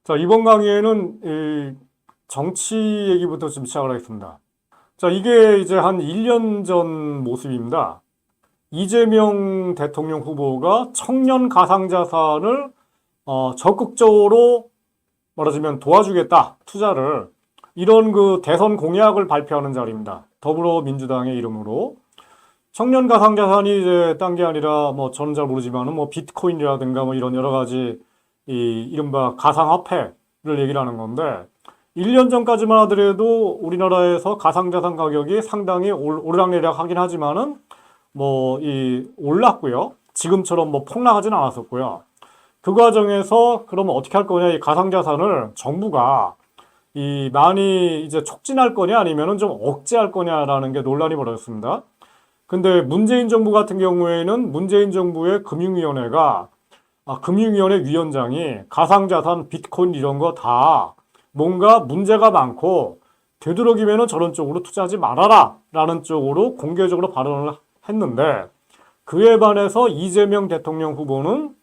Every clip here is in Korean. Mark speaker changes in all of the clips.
Speaker 1: 자, 이번 강의에는 이 정치 얘기부터 좀 시작을 하겠습니다. 자, 이게 이제 한 1년 전 모습입니다. 이재명 대통령 후보가 청년 가상자산을 적극적으로 말하자면 도와주겠다, 투자를. 이런 그 대선 공약을 발표하는 자리입니다. 더불어민주당의 이름으로. 청년 가상자산이 이제 딴 게 아니라 뭐 저는 잘 모르지만은 뭐 비트코인이라든가 뭐 이런 여러 가지 이 이른바 가상화폐를 얘기를 하는 건데 1년 전까지만 하더라도 우리나라에서 가상자산 가격이 상당히 오르락내리락 하긴 하지만은 뭐 이 올랐고요. 지금처럼 뭐 폭락하지는 않았었고요. 그 과정에서 그러면 어떻게 할 거냐, 이 가상자산을 정부가 이 많이 이제 촉진할 거냐 아니면은 좀 억제할 거냐라는 게 논란이 벌어졌습니다. 근데 문재인 정부 같은 경우에는 문재인 정부의 금융위원회가 금융위원회 위원장이 가상자산, 비트코인 이런 거 다 뭔가 문제가 많고 되도록이면은 저런 쪽으로 투자하지 말아라 라는 쪽으로 공개적으로 발언을 했는데, 그에 반해서 이재명 대통령 후보는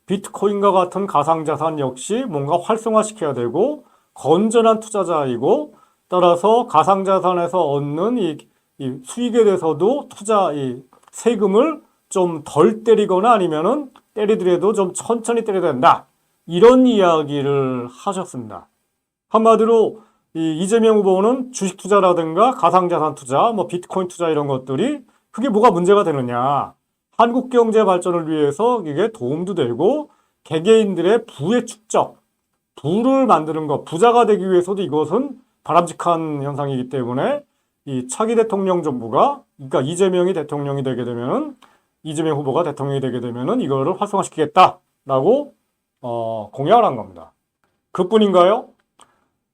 Speaker 1: 비트코인과 같은 가상자산 역시 뭔가 활성화시켜야 되고 건전한 투자자이고, 따라서 가상자산에서 얻는 이 수익에 대해서도 이 세금을 좀 덜 때리거나 아니면은 때리더라도 좀 천천히 때려야 된다, 이런 이야기를 하셨습니다. 한마디로 이재명 후보는 주식 투자라든가 가상자산 투자, 뭐 비트코인 투자 이런 것들이 그게 뭐가 문제가 되느냐. 한국 경제 발전을 위해서 이게 도움도 되고 개개인들의 부의 축적, 부를 만드는 것, 부자가 되기 위해서도 이것은 바람직한 현상이기 때문에 이 차기 대통령 정부가, 그러니까 이재명이 대통령이 되게 되면은, 이재명 후보가 대통령이 되게 되면은 이거를 활성화시키겠다라고 공약을 한 겁니다. 그뿐인가요?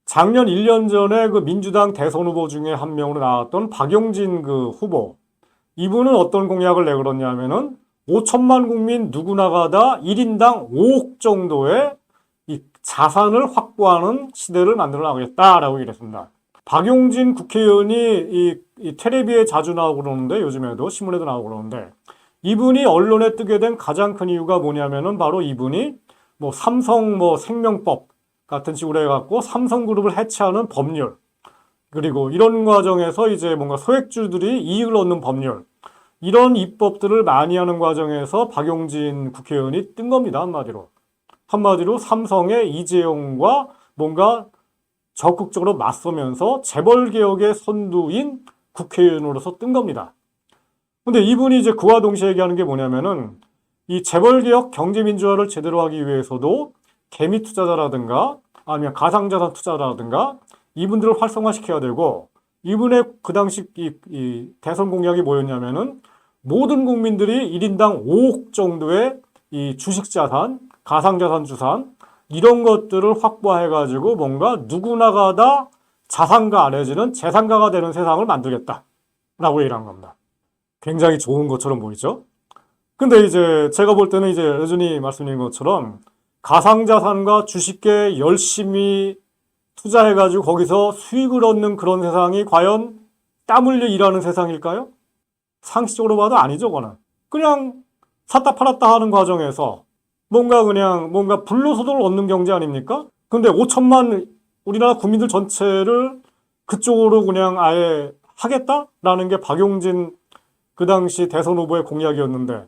Speaker 1: 작년 1년 전에 그 민주당 대선 후보 중에 한 명으로 나왔던 박용진 그 후보, 이분은 어떤 공약을 내걸었냐면은 5천만 국민 누구나가 다 1인당 5억 정도의 이 자산을 확보하는 시대를 만들어 나가겠다라고 얘기했습니다. 박용진 국회의원이 이 텔레비에 자주 나오고 그러는데, 요즘에도 신문에도 나오고 그러는데, 이분이 언론에 뜨게 된 가장 큰 이유가 뭐냐면은 바로 이분이 뭐 삼성 뭐 생명법 같은 식으로 해갖고 삼성그룹을 해체하는 법률, 그리고 이런 과정에서 이제 뭔가 소액주들이 이익을 얻는 법률, 이런 입법들을 많이 하는 과정에서 박용진 국회의원이 뜬 겁니다. 한마디로 삼성의 이재용과 뭔가 적극적으로 맞서면서 재벌개혁의 선두인 국회의원으로서 뜬 겁니다. 근데 이분이 이제 그와 동시에 얘기하는 게 뭐냐면은 이 재벌개혁 경제민주화를 제대로 하기 위해서도 개미 투자자라든가 아니면 가상자산 투자자라든가 이분들을 활성화시켜야 되고, 이분의 그 당시 이 대선 공약이 뭐였냐면은 모든 국민들이 1인당 5억 정도의 이 주식자산, 가상자산 주산 이런 것들을 확보해가지고 뭔가 누구나가 다 자산가 안해지는 재산가가 되는 세상을 만들겠다라고 얘기를 한 겁니다. 굉장히 좋은 것처럼 보이죠? 근데 이제 제가 볼 때는 이제 여전히 말씀드린 것처럼 가상자산과 주식에 열심히 투자해가지고 거기서 수익을 얻는 그런 세상이 과연 땀 흘려 일하는 세상일까요? 상식적으로 봐도 아니죠, 그거는. 그냥 샀다 팔았다 하는 과정에서 뭔가 불로소득을 얻는 경제 아닙니까? 근데 5천만 우리나라 국민들 전체를 그쪽으로 그냥 아예 하겠다라는 게 박용진 그 당시 대선 후보의 공약이었는데,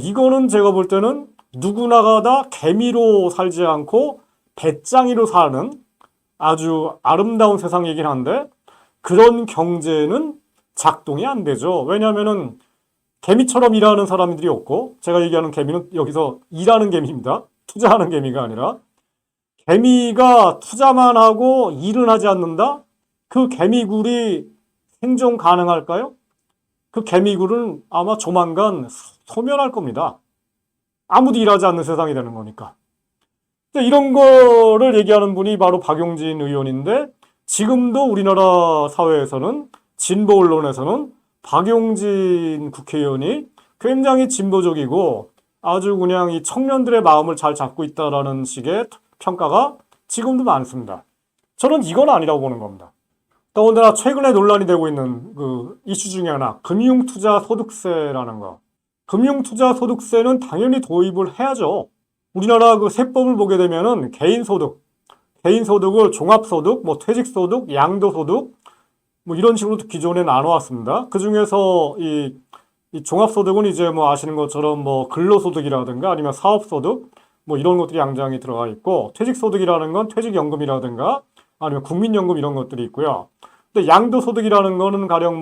Speaker 1: 이거는 제가 볼 때는 누구나가 다 개미로 살지 않고 배짱이로 사는 아주 아름다운 세상이긴 한데, 그런 경제는 작동이 안 되죠. 왜냐하면은 개미처럼 일하는 사람들이 없고, 제가 얘기하는 개미는 여기서 일하는 개미입니다. 투자하는 개미가 아니라, 개미가 투자만 하고 일은 하지 않는다? 그 개미굴이 생존 가능할까요? 그 개미굴은 아마 조만간 소멸할 겁니다. 아무도 일하지 않는 세상이 되는 거니까. 이런 거를 얘기하는 분이 바로 박용진 의원인데, 지금도 우리나라 사회에서는, 진보 언론에서는 박용진 국회의원이 굉장히 진보적이고 아주 그냥 이 청년들의 마음을 잘 잡고 있다라는 식의 평가가 지금도 많습니다. 저는 이건 아니라고 보는 겁니다. 더군다나 최근에 논란이 되고 있는 그 이슈 중에 하나, 금융투자소득세라는 거. 금융투자소득세는 당연히 도입을 해야죠. 우리나라 그 세법을 보게 되면은 개인소득을 종합소득, 뭐 퇴직소득, 양도소득, 뭐 이런 식으로 기존에 나눠왔습니다. 그 중에서 이 종합소득은 이제 뭐 아시는 것처럼 뭐 근로소득이라든가 아니면 사업소득, 뭐 이런 것들이 양장이 들어가 있고, 퇴직소득이라는 건 퇴직연금이라든가 아니면 국민연금 이런 것들이 있고요. 근데 양도소득이라는 거는 가령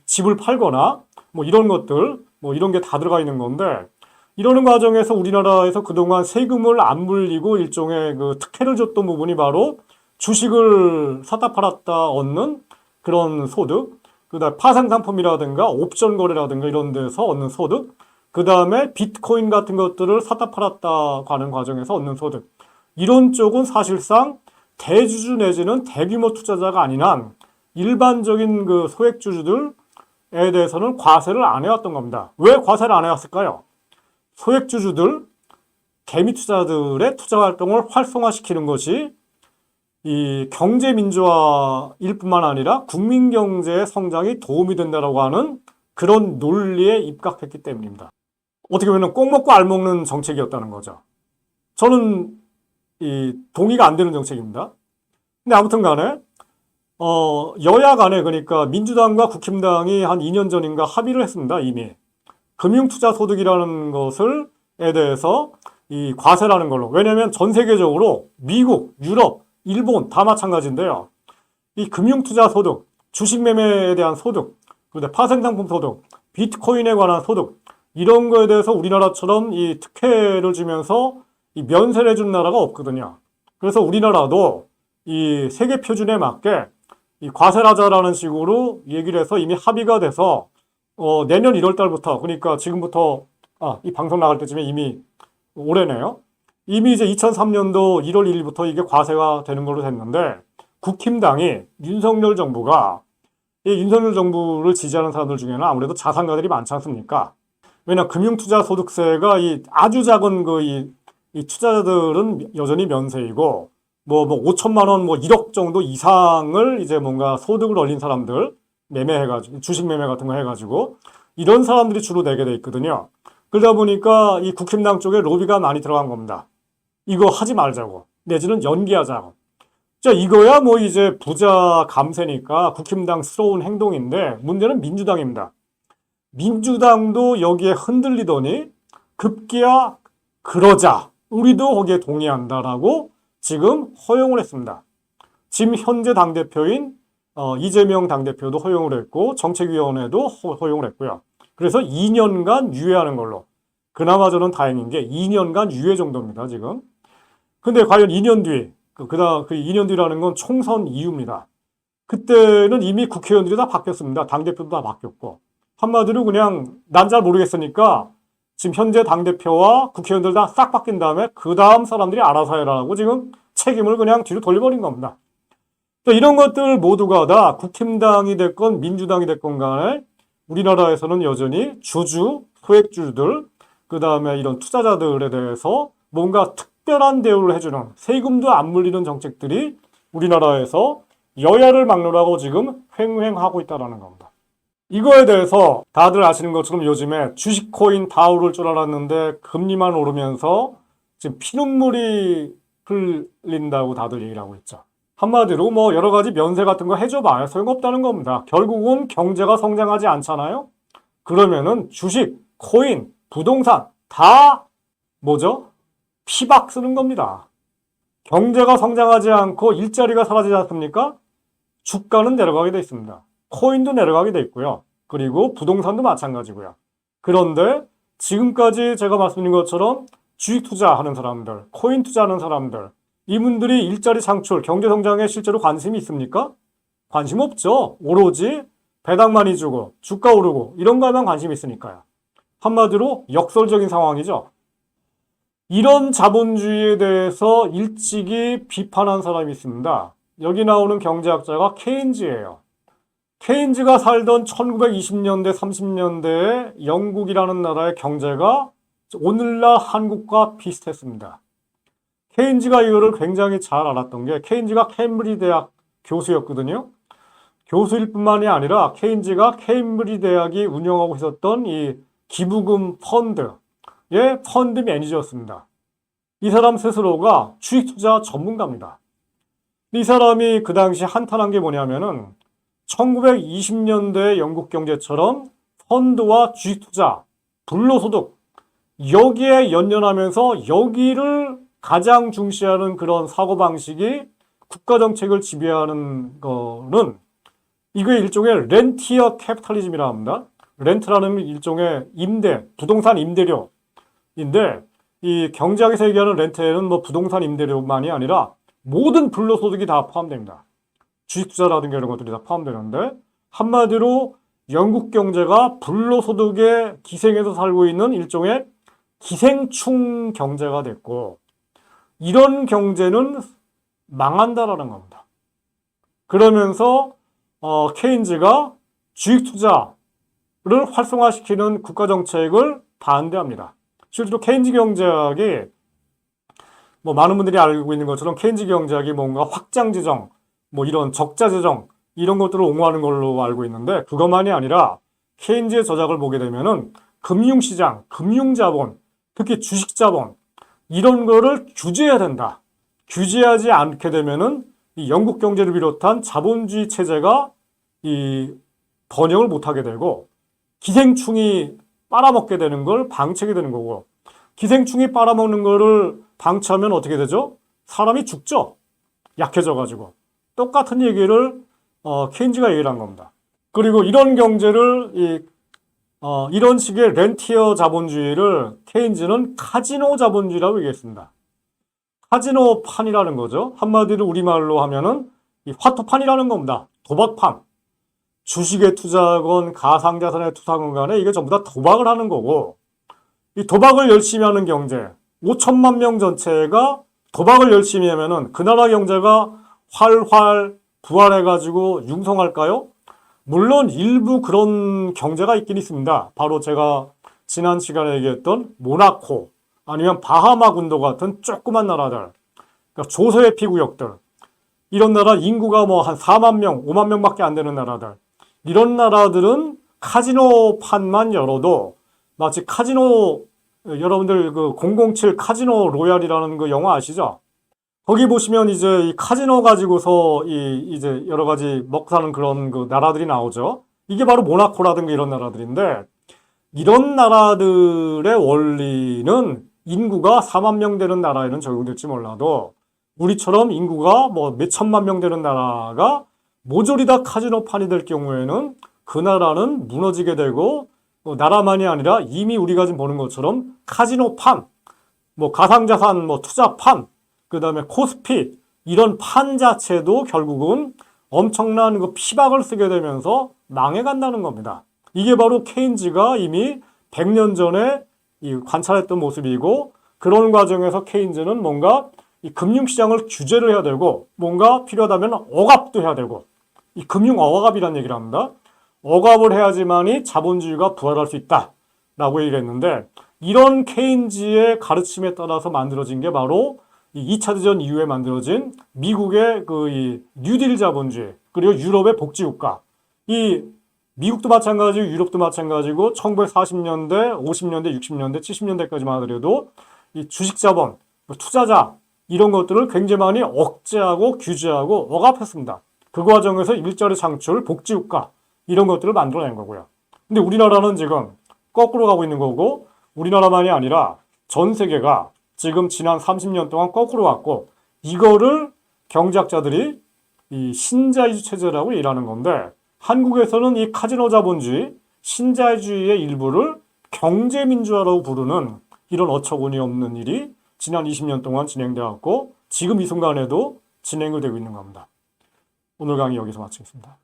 Speaker 1: 집을 팔거나 뭐 이런 것들, 뭐 이런 게 다 들어가 있는 건데, 이러는 과정에서 우리나라에서 그동안 세금을 안 물리고 일종의 그 특혜를 줬던 부분이 바로 주식을 샀다 팔았다 얻는 그런 소득, 그다음에 파생상품이라든가 옵션 거래라든가 이런 데서 얻는 소득, 그 다음에 비트코인 같은 것들을 샀다 팔았다 가는 과정에서 얻는 소득. 이런 쪽은 사실상 대주주 내지는 대규모 투자자가 아닌 한 일반적인 그 소액주주들에 대해서는 과세를 안 해왔던 겁니다. 왜 과세를 안 해왔을까요? 소액주주들, 개미 투자들의 투자 활동을 활성화시키는 것이 이 경제 민주화일 뿐만 아니라 국민 경제의 성장이 도움이 된다라고 하는 그런 논리에 입각했기 때문입니다. 어떻게 보면 꼭 먹고 알 먹는 정책이었다는 거죠. 저는 동의가 안 되는 정책입니다. 근데 아무튼 간에 여야 간에, 그러니까 민주당과 국힘당이 한 2년 전인가 합의를 했습니다. 이미 금융투자소득이라는 것을에 대해서 이 과세라는 걸로. 왜냐하면 전 세계적으로 미국, 유럽, 일본 다 마찬가지인데요. 이 금융투자소득, 주식매매에 대한 소득, 그다음에 파생상품 소득, 비트코인에 관한 소득, 이런 거에 대해서 우리나라처럼 이 특혜를 주면서 이 면세를 해준 나라가 없거든요. 그래서 우리나라도 이 세계 표준에 맞게 이 과세를 하자라는 식으로 얘기를 해서 이미 합의가 돼서 내년 1월 달부터, 그러니까 지금부터, 이 방송 나갈 때쯤에 이미 올해네요. 이미 이제 2003년도 1월 1일부터 이게 과세가 되는 걸로 됐는데, 국힘당이 윤석열 정부가 이 윤석열 정부를 지지하는 사람들 중에는 아무래도 자산가들이 많지 않습니까? 왜냐, 금융투자소득세가 이 아주 작은 이 투자자들은 여전히 면세이고, 뭐 5천만 원, 뭐 1억 정도 이상을 이제 뭔가 소득을 올린 사람들, 매매해가지고, 주식 매매 같은 거 해가지고, 이런 사람들이 주로 내게 돼 있거든요. 그러다 보니까 이 국힘당 쪽에 로비가 많이 들어간 겁니다. 이거 하지 말자고, 내지는 연기하자고. 자, 이거야 뭐 이제 부자 감세니까 국힘당스러운 행동인데, 문제는 민주당입니다. 민주당도 여기에 흔들리더니 급기야 그러자, 우리도 거기에 동의한다라고 지금 허용을 했습니다. 지금 현재 당대표인 이재명 당대표도 허용을 했고, 정책위원회도 허용을 했고요. 그래서 2년간 유예하는 걸로. 그나마 저는 다행인 게 2년간 유예 정도입니다, 지금. 근데 과연 2년 뒤, 그 2년 뒤라는 건 총선 이후입니다. 그때는 이미 국회의원들이 다 바뀌었습니다. 당대표도 다 바뀌었고. 한마디로 그냥 난 잘 모르겠으니까 지금 현재 당대표와 국회의원들 다 싹 바뀐 다음에 그 다음 사람들이 알아서 해라라고 지금 책임을 그냥 뒤로 돌려버린 겁니다. 이런 것들 모두가 다 국힘당이 됐건 민주당이 됐건 간에 우리나라에서는 여전히 주주, 소액주주들, 그 다음에 이런 투자자들에 대해서 뭔가 특별한 대우를 해주는, 세금도 안 물리는 정책들이 우리나라에서 여야를 막론하고 지금 횡행하고 있다는 겁니다. 이거에 대해서 다들 아시는 것처럼 요즘에 주식 코인 다 오를 줄 알았는데 금리만 오르면서 지금 피눈물이 흘린다고 다들 얘기를 하고 있죠. 한마디로 뭐 여러 가지 면세 같은 거 해줘봐야 소용없다는 겁니다. 결국은 경제가 성장하지 않잖아요? 그러면은 주식, 코인, 부동산 다 뭐죠? 피박 쓰는 겁니다. 경제가 성장하지 않고 일자리가 사라지지 않습니까? 주가는 내려가게 돼 있습니다. 코인도 내려가게 돼 있고요. 그리고 부동산도 마찬가지고요. 그런데 지금까지 제가 말씀드린 것처럼 주식 투자하는 사람들, 코인 투자하는 사람들, 이분들이 일자리 창출, 경제 성장에 실제로 관심이 있습니까? 관심 없죠. 오로지 배당 많이 주고 주가 오르고 이런 거에만 관심이 있으니까요. 한마디로 역설적인 상황이죠. 이런 자본주의에 대해서 일찍이 비판한 사람이 있습니다. 여기 나오는 경제학자가 케인즈예요. 케인즈가 살던 1920년대, 30년대에 영국이라는 나라의 경제가 오늘날 한국과 비슷했습니다. 케인즈가 이거를 굉장히 잘 알았던 게, 케인즈가 케임브리지 대학 교수였거든요. 교수일 뿐만이 아니라 케인즈가 케임브리지 대학이 운영하고 있었던 이 기부금 펀드, 펀드 매니저였습니다. 이 사람 스스로가 주식 투자 전문가입니다. 이 사람이 그 당시 한탄한 게 뭐냐면은 1920년대 영국 경제처럼 펀드와 주식 투자, 불로소득 여기에 연연하면서 여기를 가장 중시하는 그런 사고방식이 국가정책을 지배하는 거는 이게 일종의 렌티어 캐피탈리즘이라 합니다. 렌트라는 일종의 임대, 부동산 임대료인데 이 경제학에서 얘기하는 렌트에는 뭐 부동산 임대료만이 아니라 모든 불로소득이 다 포함됩니다. 주식 투자라든가 이런 것들이 다 포함되는데 한마디로 영국 경제가 불로소득의 기생에서 살고 있는 일종의 기생충 경제가 됐고 이런 경제는 망한다라는 겁니다. 그러면서 케인즈가 주식 투자를 활성화시키는 국가 정책을 반대합니다. 실제로 케인즈 경제학이 뭐 많은 분들이 알고 있는 것처럼 케인즈 경제학이 뭔가 확장 재정, 뭐 이런 적자 재정 이런 것들을 옹호하는 걸로 알고 있는데 그것만이 아니라 케인즈의 저작을 보게 되면은 금융시장, 금융자본, 특히 주식자본 이런 거를 규제해야 된다. 규제하지 않게 되면은 이 영국 경제를 비롯한 자본주의 체제가 이 번영을 못하게 되고 기생충이 빨아먹게 되는 걸 방치하게 되는 거고 기생충이 빨아먹는 거를 방치하면 어떻게 되죠? 사람이 죽죠. 약해져 가지고. 똑같은 얘기를 케인즈가 얘기를 한 겁니다. 그리고 이런 경제를 이런 식의 렌티어 자본주의를 케인즈는 카지노 자본주의라고 얘기했습니다. 카지노판이라는 거죠. 한마디로 우리말로 하면은 이 화토판이라는 겁니다. 도박판. 주식에 투자하건 가상자산에 투자하건 간에 이게 전부 다 도박을 하는 거고 이 도박을 열심히 하는 경제 5천만 명 전체가 도박을 열심히 하면은 그 나라 경제가 활활 부활해가지고 융성할까요? 물론 일부 그런 경제가 있긴 있습니다. 바로 제가 지난 시간에 얘기했던 모나코 아니면 바하마 군도 같은 조그만 나라들 그러니까 조세의 피구역들 이런 나라 인구가 뭐 한 4만 명, 5만 명밖에 안 되는 나라들 이런 나라들은 카지노판만 열어도 마치 카지노 여러분들 그 007 카지노 로얄이라는 그 영화 아시죠? 거기 보시면 이제 이 카지노 가지고서 이제 여러 가지 먹고 사는 그런 그 나라들이 나오죠. 이게 바로 모나코라든가 이런 나라들인데 이런 나라들의 원리는 인구가 4만 명 되는 나라에는 적용될지 몰라도 우리처럼 인구가 뭐 몇천만 명 되는 나라가 모조리 다 카지노판이 될 경우에는 그 나라는 무너지게 되고 나라만이 아니라 이미 우리가 지금 보는 것처럼 카지노판, 뭐 가상자산, 뭐 투자판, 그 다음에 코스피 이런 판 자체도 결국은 엄청난 그 피박을 쓰게 되면서 망해간다는 겁니다. 이게 바로 케인즈가 이미 100년 전에 관찰했던 모습이고 그런 과정에서 케인즈는 뭔가 이 금융시장을 규제를 해야 되고 뭔가 필요하다면 억압도 해야 되고 이 금융억압이라는 얘기를 합니다. 억압을 해야지만이 자본주의가 부활할 수 있다라고 얘기를 했는데 이런 케인즈의 가르침에 따라서 만들어진 게 바로 이 2차 대전 이후에 만들어진 미국의 그 뉴딜 자본주의 그리고 유럽의 복지국가 이 미국도 마찬가지고 유럽도 마찬가지고 1940년대, 50년대, 60년대, 70년대까지만 하더라도 이 주식자본, 투자자 이런 것들을 굉장히 많이 억제하고 규제하고 억압했습니다. 그 과정에서 일자리 창출, 복지국가 이런 것들을 만들어낸 거고요. 근데 우리나라는 지금 거꾸로 가고 있는 거고 우리나라만이 아니라 전 세계가 지금 지난 30년 동안 거꾸로 갔고 이거를 경제학자들이 이 신자유주의 체제라고 일하는 건데 한국에서는 이 카지노 자본주의, 신자유주의의 일부를 경제민주화라고 부르는 이런 어처구니 없는 일이 지난 20년 동안 진행되어 왔고 지금 이 순간에도 진행을 되고 있는 겁니다. 오늘 강의 여기서 마치겠습니다.